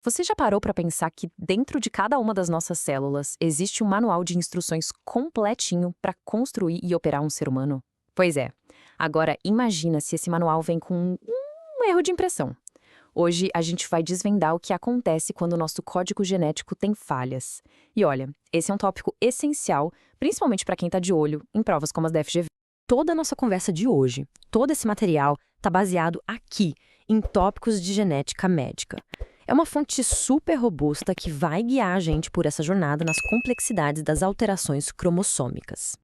Você já parou para pensar que dentro de cada uma das nossas células existe um manual de instruções completinho para construir e operar um ser humano? Pois é. Agora imagina se esse manual vem com um erro de impressão. Hoje a gente vai desvendar o que acontece quando o nosso código genético tem falhas. E olha, esse é um tópico essencial, principalmente para quem está de olho em provas como as da FGV. Toda a nossa conversa de hoje, todo esse material, está baseado aqui, em tópicos de genética médica. É uma fonte super robusta que vai guiar a gente por essa jornada nas complexidades das alterações cromossômicas.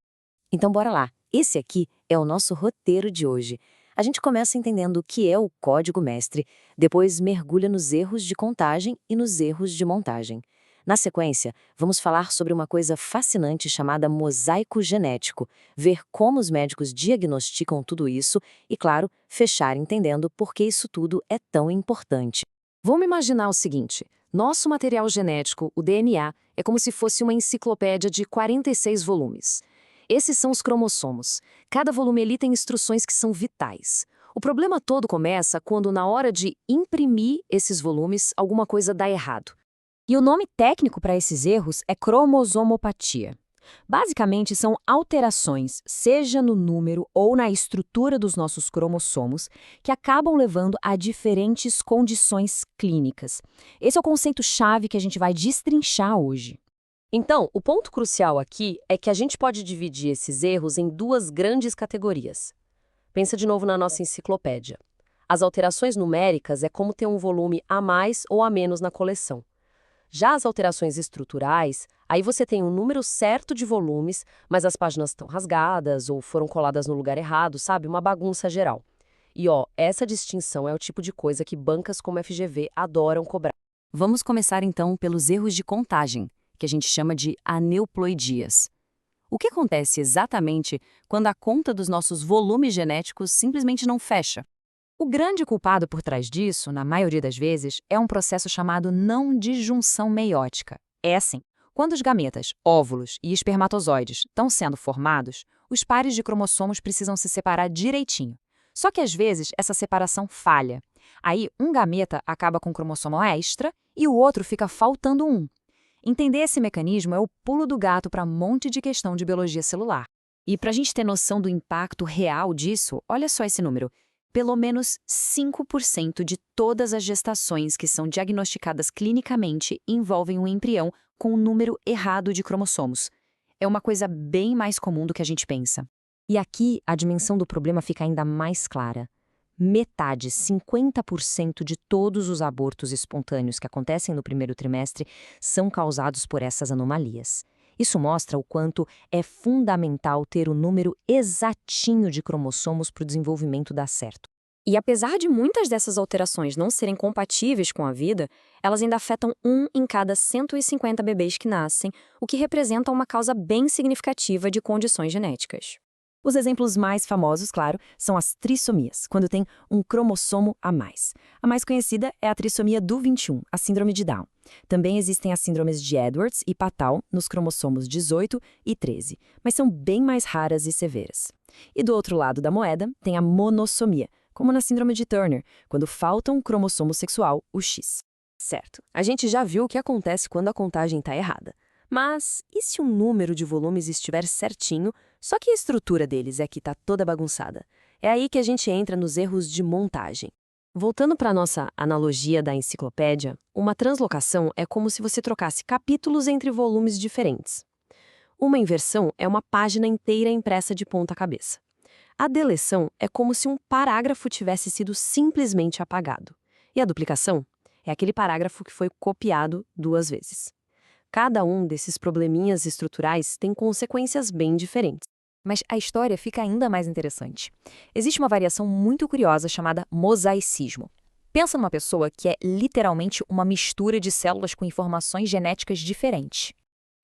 Então, bora lá. Esse aqui é o nosso roteiro de hoje. A gente começa entendendo o que é o código mestre, depois mergulha nos erros de contagem e nos erros de montagem. Na sequência, vamos falar sobre uma coisa fascinante chamada mosaico genético, ver como os médicos diagnosticam tudo isso e, claro, fechar entendendo por que isso tudo é tão importante. Vamos imaginar o seguinte: nosso material genético, o DNA, é como se fosse uma enciclopédia de 46 volumes. Esses são os cromossomos. Cada volume ali tem instruções que são vitais. O problema todo começa quando, na hora de imprimir esses volumes, alguma coisa dá errado. E o nome técnico para esses erros é cromossomopatia. Basicamente, são alterações, seja no número ou na estrutura dos nossos cromossomos, que acabam levando a diferentes condições clínicas. Esse é o conceito-chave que a gente vai destrinchar hoje. Então, o ponto crucial aqui é que a gente pode dividir esses erros em duas grandes categorias. Pensa de novo na nossa enciclopédia. As alterações numéricas é como ter um volume a mais ou a menos na coleção. Já as alterações estruturais, aí você tem um número certo de volumes, mas as páginas estão rasgadas ou foram coladas no lugar errado, sabe? Uma bagunça geral. E essa distinção é o tipo de coisa que bancas como a FGV adoram cobrar. Vamos começar então pelos erros de contagem, que a gente chama de aneuploidias. O que acontece exatamente quando a conta dos nossos volumes genéticos simplesmente não fecha? O grande culpado por trás disso, na maioria das vezes, é um processo chamado não disjunção meiótica. É assim, quando os gametas, óvulos e espermatozoides estão sendo formados, os pares de cromossomos precisam se separar direitinho. Só que às vezes essa separação falha. Aí um gameta acaba com um cromossomo extra e o outro fica faltando um. Entender esse mecanismo é o pulo do gato para um monte de questão de biologia celular. E para a gente ter noção do impacto real disso, olha só esse número. Pelo menos 5% de todas as gestações que são diagnosticadas clinicamente envolvem um embrião com um número errado de cromossomos. É uma coisa bem mais comum do que a gente pensa. E aqui a dimensão do problema fica ainda mais clara. Metade, 50% de todos os abortos espontâneos que acontecem no primeiro trimestre são causados por essas anomalias. Isso mostra o quanto é fundamental ter o número exatinho de cromossomos para o desenvolvimento dar certo. E apesar de muitas dessas alterações não serem compatíveis com a vida, elas ainda afetam 1 em cada 150 bebês que nascem, o que representa uma causa bem significativa de condições genéticas. Os exemplos mais famosos, claro, são as trissomias, quando tem um cromossomo a mais. A mais conhecida é a trissomia do 21, a síndrome de Down. Também existem as síndromes de Edwards e Patau nos cromossomos 18 e 13, mas são bem mais raras e severas. E do outro lado da moeda tem a monossomia, como na síndrome de Turner, quando falta um cromossomo sexual, o X. Certo, a gente já viu o que acontece quando a contagem está errada. Mas e se o número de volumes estiver certinho, só que a estrutura deles é que está toda bagunçada? É aí que a gente entra nos erros de montagem. Voltando para a nossa analogia da enciclopédia, uma translocação é como se você trocasse capítulos entre volumes diferentes. Uma inversão é uma página inteira impressa de ponta cabeça. A deleção é como se um parágrafo tivesse sido simplesmente apagado. E a duplicação é aquele parágrafo que foi copiado 2 vezes. Cada um desses probleminhas estruturais tem consequências bem diferentes. Mas a história fica ainda mais interessante. Existe uma variação muito curiosa chamada mosaicismo. Pensa numa pessoa que é literalmente uma mistura de células com informações genéticas diferentes.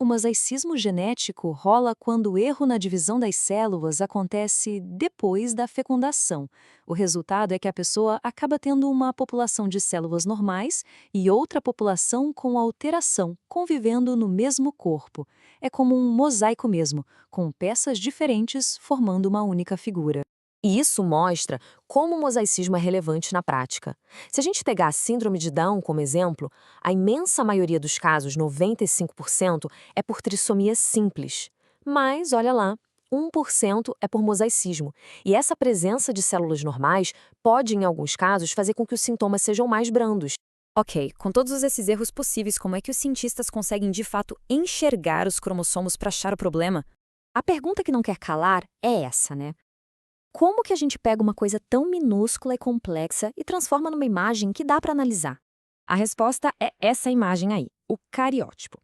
O mosaicismo genético rola quando o erro na divisão das células acontece depois da fecundação. O resultado é que a pessoa acaba tendo uma população de células normais e outra população com alteração, convivendo no mesmo corpo. É como um mosaico mesmo, com peças diferentes formando uma única figura. E isso mostra como o mosaicismo é relevante na prática. Se a gente pegar a síndrome de Down como exemplo, a imensa maioria dos casos, 95%, é por trissomia simples. Mas, olha lá, 1% é por mosaicismo. E essa presença de células normais pode, em alguns casos, fazer com que os sintomas sejam mais brandos. Ok, com todos esses erros possíveis, como é que os cientistas conseguem de fato enxergar os cromossomos para achar o problema? A pergunta que não quer calar é essa, né? Como que a gente pega uma coisa tão minúscula e complexa e transforma numa imagem que dá para analisar? A resposta é essa imagem aí, o cariótipo.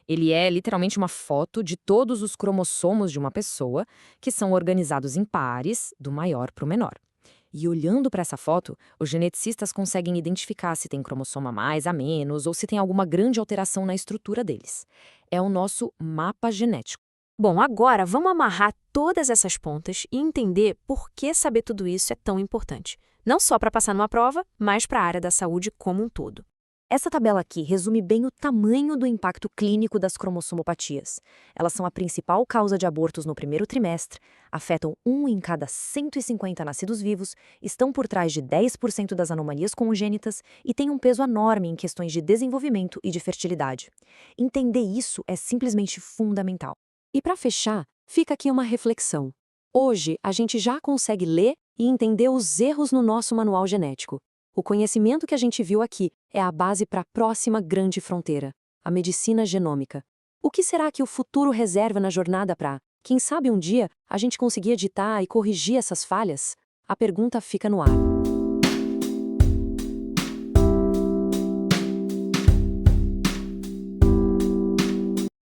Ele é literalmente uma foto de todos os cromossomos de uma pessoa, que são organizados em pares, do maior para o menor. E olhando para essa foto, os geneticistas conseguem identificar se tem cromossoma a mais, a menos, ou se tem alguma grande alteração na estrutura deles. É o nosso mapa genético. Bom, agora vamos amarrar todas essas pontas e entender por que saber tudo isso é tão importante. Não só para passar numa prova, mas para a área da saúde como um todo. Essa tabela aqui resume bem o tamanho do impacto clínico das cromossomopatias. Elas são a principal causa de abortos no primeiro trimestre, afetam 1 em cada 150 nascidos vivos, estão por trás de 10% das anomalias congênitas e têm um peso enorme em questões de desenvolvimento e de fertilidade. Entender isso é simplesmente fundamental. E para fechar, fica aqui uma reflexão. Hoje, a gente já consegue ler e entender os erros no nosso manual genético. O conhecimento que a gente viu aqui é a base para a próxima grande fronteira, a medicina genômica. O que será que o futuro reserva na jornada para, quem sabe um dia, a gente conseguir editar e corrigir essas falhas? A pergunta fica no ar.